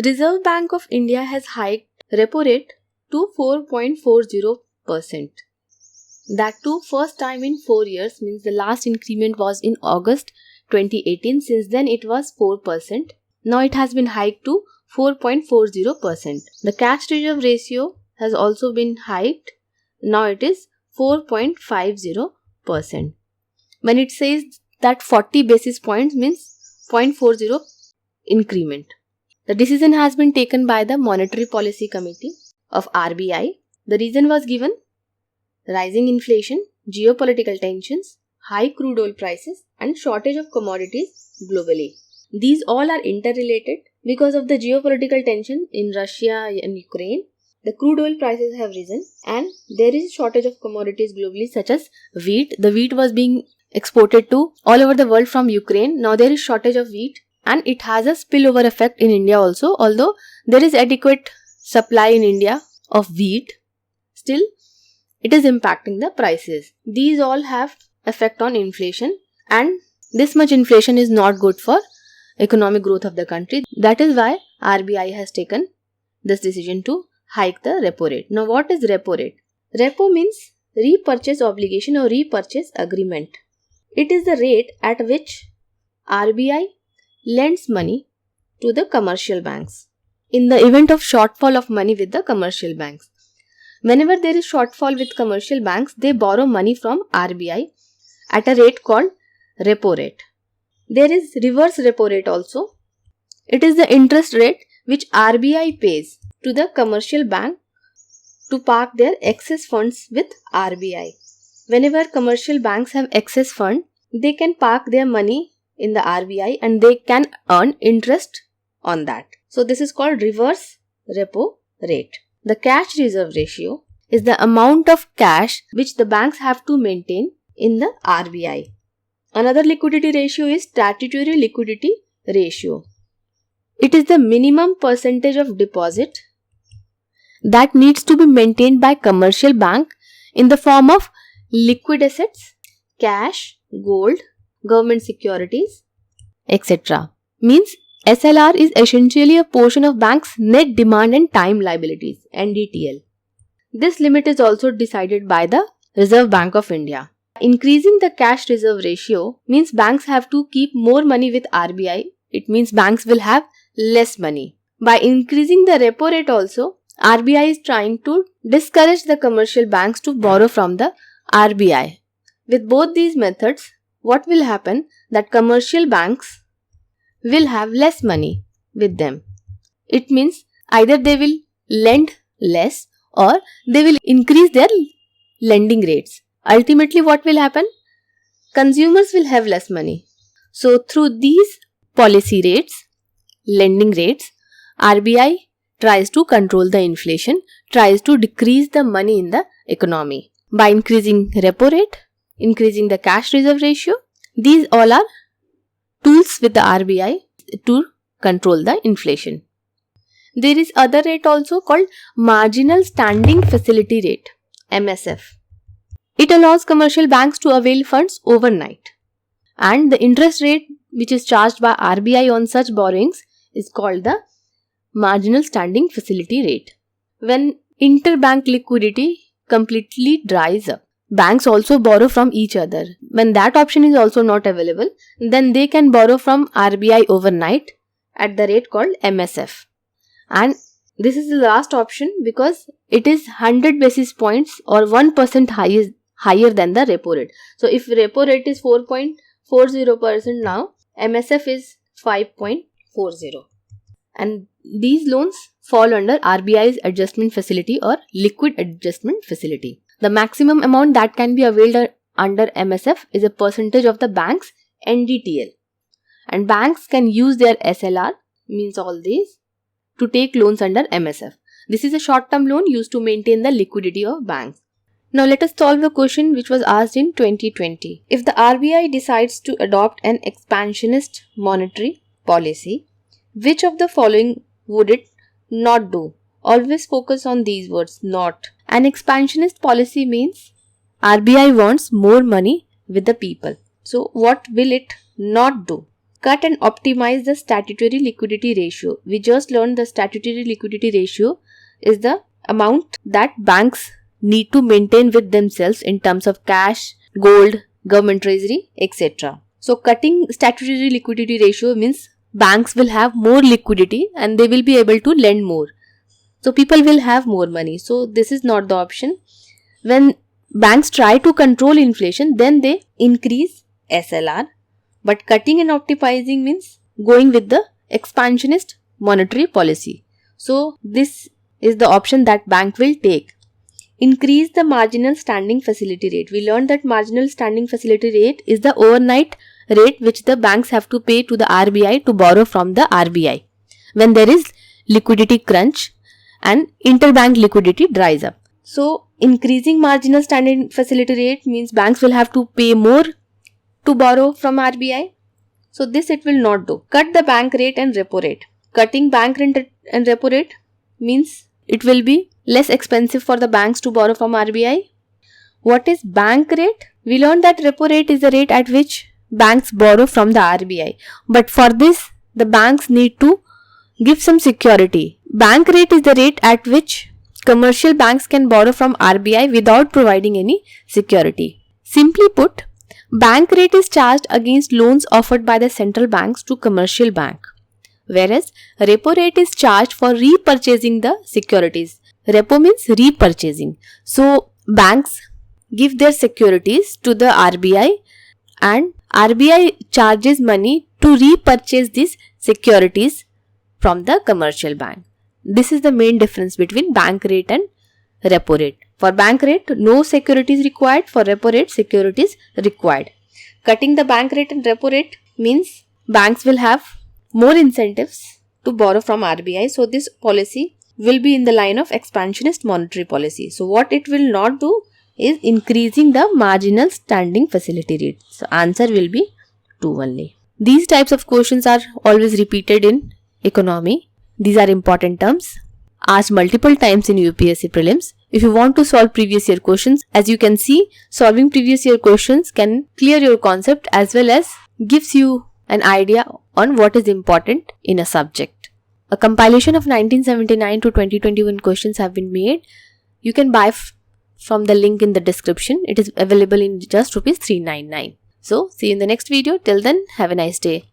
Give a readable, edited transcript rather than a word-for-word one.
Reserve Bank of India has hiked repo rate to 4.40%. That too first time in 4 years, means the last increment was in August 2018. Since then it was 4%. Now it has been hiked to 4.40%. The cash reserve ratio has also been hiked. Now it is 4.50%. When it says that 40 basis points means 0.40 increment. The decision has been taken by the Monetary Policy Committee of RBI. The reason was given: rising inflation, geopolitical tensions, high crude oil prices, and shortage of commodities globally. These all are interrelated because of the geopolitical tension in Russia and Ukraine. The crude oil prices have risen and there is shortage of commodities globally such as wheat. The wheat was being exported to all over the world from Ukraine. Now there is shortage of wheat and it has a spillover effect in India also. Although there is adequate supply in India of wheat, still it is impacting the prices. These all have effect on inflation, and this much inflation is not good for economic growth of the country. That is why RBI has taken this decision to hike the repo rate. Now what is repo rate? Repo means repurchase obligation or repurchase agreement. It is the rate at which RBI lends money to the commercial banks in the event of shortfall of money with the commercial banks. Whenever there is shortfall with commercial banks, they borrow money from RBI at a rate called repo rate. There is reverse repo rate also. It is the interest rate which RBI pays to the commercial bank to park their excess funds with RBI. Whenever commercial banks have excess fund, they can park their money in the RBI and they can earn interest on that. So this is called reverse repo rate. The cash reserve ratio is the amount of cash which the banks have to maintain in the RBI. Another liquidity ratio is statutory liquidity ratio. It is the minimum percentage of deposit that needs to be maintained by commercial bank in the form of liquid assets, cash, gold, government securities, etc. Means SLR is essentially a portion of bank's net demand and time liabilities, NDTL. This limit is also decided by the Reserve Bank of India. Increasing the cash reserve ratio means banks have to keep more money with RBI. It means banks will have less money. By increasing the repo rate also, RBI is trying to discourage the commercial banks to borrow from the RBI. With both these methods, what will happen? That commercial banks will have less money with them. It means either they will lend less or they will increase their lending rates. Ultimately, what will happen? Consumers will have less money. So through these policy rates, lending rates, RBI tries to control the inflation, tries to decrease the money in the economy. By increasing repo rate, increasing the cash reserve ratio, these all are tools with the RBI to control the inflation. There is other rate also called Marginal Standing Facility Rate, MSF. It allows commercial banks to avail funds overnight. And the interest rate which is charged by RBI on such borrowings is called the Marginal Standing Facility Rate. When interbank liquidity completely dries up, banks also borrow from each other. When that option is also not available, then they can borrow from RBI overnight at the rate called MSF. And this is the last option because it is 100 basis points or 1% higher than the repo rate. So if repo rate is 4.40% now, MSF is 5.40. And these loans fall under RBI's adjustment facility or liquid adjustment facility. The maximum amount that can be availed under MSF is a percentage of the bank's NDTL. And banks can use their SLR, means all these, to take loans under MSF. This is a short-term loan used to maintain the liquidity of banks. Now let us solve a question which was asked in 2020. If the RBI decides to adopt an expansionist monetary policy, which of the following would it not do? Always focus on these words, not. An expansionist policy means RBI wants more money with the people. So what will it not do? cut and optimize the statutory liquidity ratio. We just learned the statutory liquidity ratio is the amount that banks need to maintain with themselves in terms of cash, gold, government treasury, etc. So cutting statutory liquidity ratio means banks will have more liquidity and they will be able to lend more. So people will have more money. So this is not the option. When banks try to control inflation, then they increase SLR. But cutting and optimizing means going with the expansionist monetary policy. So this is the option that bank will take. Increase the marginal standing facility rate. We learned that marginal standing facility rate is the overnight rate which the banks have to pay to the RBI to borrow from the RBI when there is liquidity crunch and interbank liquidity dries up. So increasing marginal standing facility rate means banks will have to pay more to borrow from RBI. So this it will not do. Cut the bank rate and repo rate. Cutting bank rate and repo rate means it will be less expensive for the banks to borrow from RBI. What is bank rate? We learned that repo rate is the rate at which banks borrow from the RBI. But for this, the banks need to give some security. Bank rate is the rate at which commercial banks can borrow from RBI without providing any security. Simply put, bank rate is charged against loans offered by the central banks to commercial bank, whereas repo rate is charged for repurchasing the securities. Repo means repurchasing. So banks give their securities to the RBI and RBI charges money to repurchase these securities from the commercial bank. This is the main difference between bank rate and repo rate. For bank rate, no security is required. For repo rate, security is required. Cutting the bank rate and repo rate means banks will have more incentives to borrow from RBI. So this policy will be in the line of expansionist monetary policy. So what it will not do is increasing the marginal standing facility rate. So answer will be 2 only. These types of questions are always repeated in economy. These are important terms asked multiple times in UPSC Prelims. If you want to solve previous year questions, as you can see, solving previous year questions can clear your concept as well as gives you an idea on what is important in a subject. A compilation of 1979 to 2021 questions have been made. You can buy from the link in the description. It is available in just Rs 399. So, see you in the next video. Till then, have a nice day.